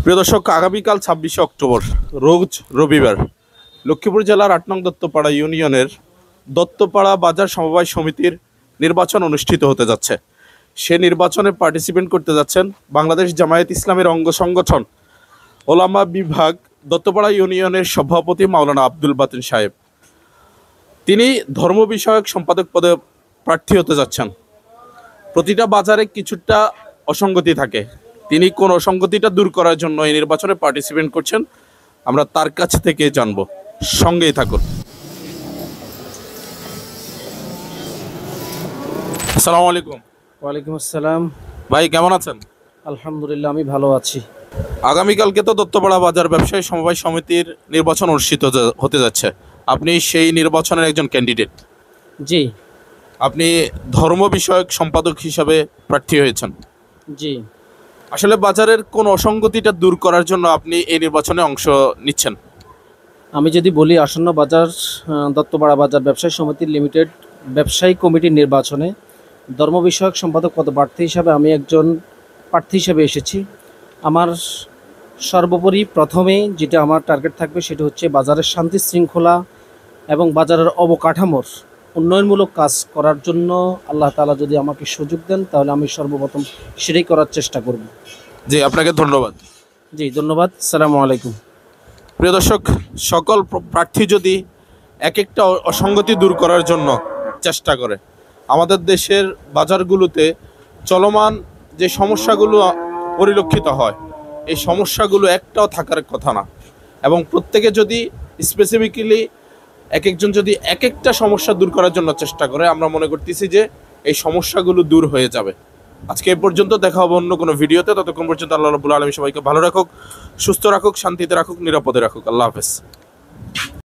প্রিয় দর্শক, আগামীকাল 26শে অক্টোবর রোজ রবিবার লক্ষ্মীপুর জেলার ৮ নং দত্তপাড়া ইউনিয়নের দত্তপাড়া বাজার সমবায় সমিতির নির্বাচন অনুষ্ঠিত হতে যাচ্ছে। সে নির্বাচনে পার্টিসিপেট করতে যাচ্ছেন বাংলাদেশ জামায়াত ইসলামের অঙ্গ সংগঠন ওলামা বিভাগ দত্তপাড়া ইউনিয়নের সভাপতি মাওলানা আব্দুল বাতিন সাহেব। তিনি ধর্ম বিষয়ক সম্পাদক পদে প্রার্থী হতে যাচ্ছেন। প্রতিটা বাজারে কিছুটা অসঙ্গতি থাকে, তিনি কোন অসঙ্গতিটা দূর করার জন্য এই নির্বাচনে পার্টিসিপেট করছেন। আমরা তার কাছ থেকে জানবো, সঙ্গেই থাকুন। আসসালামু আলাইকুম। ওয়ালাইকুম আসসালাম। ভাই কেমন আছেন? আলহামদুলিল্লাহ, আমি ভালো আছি। আগামীকালকে তো দত্তপাড়া বাজার ব্যবসায়ী সমবায় সমিতির নির্বাচন অনুষ্ঠিত হতে যাচ্ছে। আপনি সেই নির্বাচনের একজন ক্যান্ডিডেট। জি আপনি ধর্ম বিষয়ক সম্পাদক হিসাবে প্রার্থী হয়েছেন। জি আসলে বাজারের কোন অসঙ্গতিটা দূর করার জন্য আপনি এই নির্বাচনে অংশ নিচ্ছেন? আমি যদি বলি, আসন্ন বাজার দত্তপাড়া বাজার ব্যবসায়ী সমিতির লিমিটেড ব্যবসায়ী কমিটির নির্বাচনে ধর্ম বিষয়ক সম্পাদক পদপ্রার্থী হিসাবে আমি একজন প্রার্থী হিসেবে এসেছি। আমার সর্বোপরি প্রথমে যেটা আমার টার্গেট থাকবে সেটা হচ্ছে বাজারের শান্তি শৃঙ্খলা এবং বাজারের অবকাঠামোর উন্নয়নমূলক কাজ করার জন্য আল্লাহ তাআলা যদি আমাকে সুযোগ দেন, তাহলে আমি সর্বপ্রথম সেটাই করার চেষ্টা করব। জি, আপনাকে ধন্যবাদ। জি ধন্যবাদ। আসসালামু আলাইকুম। প্রিয় দর্শক, সকল প্রার্থী যদি এক একটা অসঙ্গতি দূর করার জন্য চেষ্টা করে, আমাদের দেশের বাজারগুলোতে চলমান যে সমস্যাগুলো পরিলক্ষিত হয়, এই সমস্যাগুলো একটাও থাকার কথা না। এবং প্রত্যেকে যদি স্পেসিফিক্যালি এক একজন যদি এক একটা সমস্যা দূর করার জন্য চেষ্টা করে, আমরা মনে করতেছি যে এই সমস্যাগুলো দূর হয়ে যাবে। আজকে এই পর্যন্ত, দেখা হবে অন্য কোনো ভিডিওতে। ততক্ষণ পর্যন্ত আল্লাহ রাব্বুল আলামিন সবাইকে ভালো রাখুক, সুস্থ রাখুক, শান্তিতে রাখুক, নিরাপদে রাখুক। আল্লাহ হাফেজ।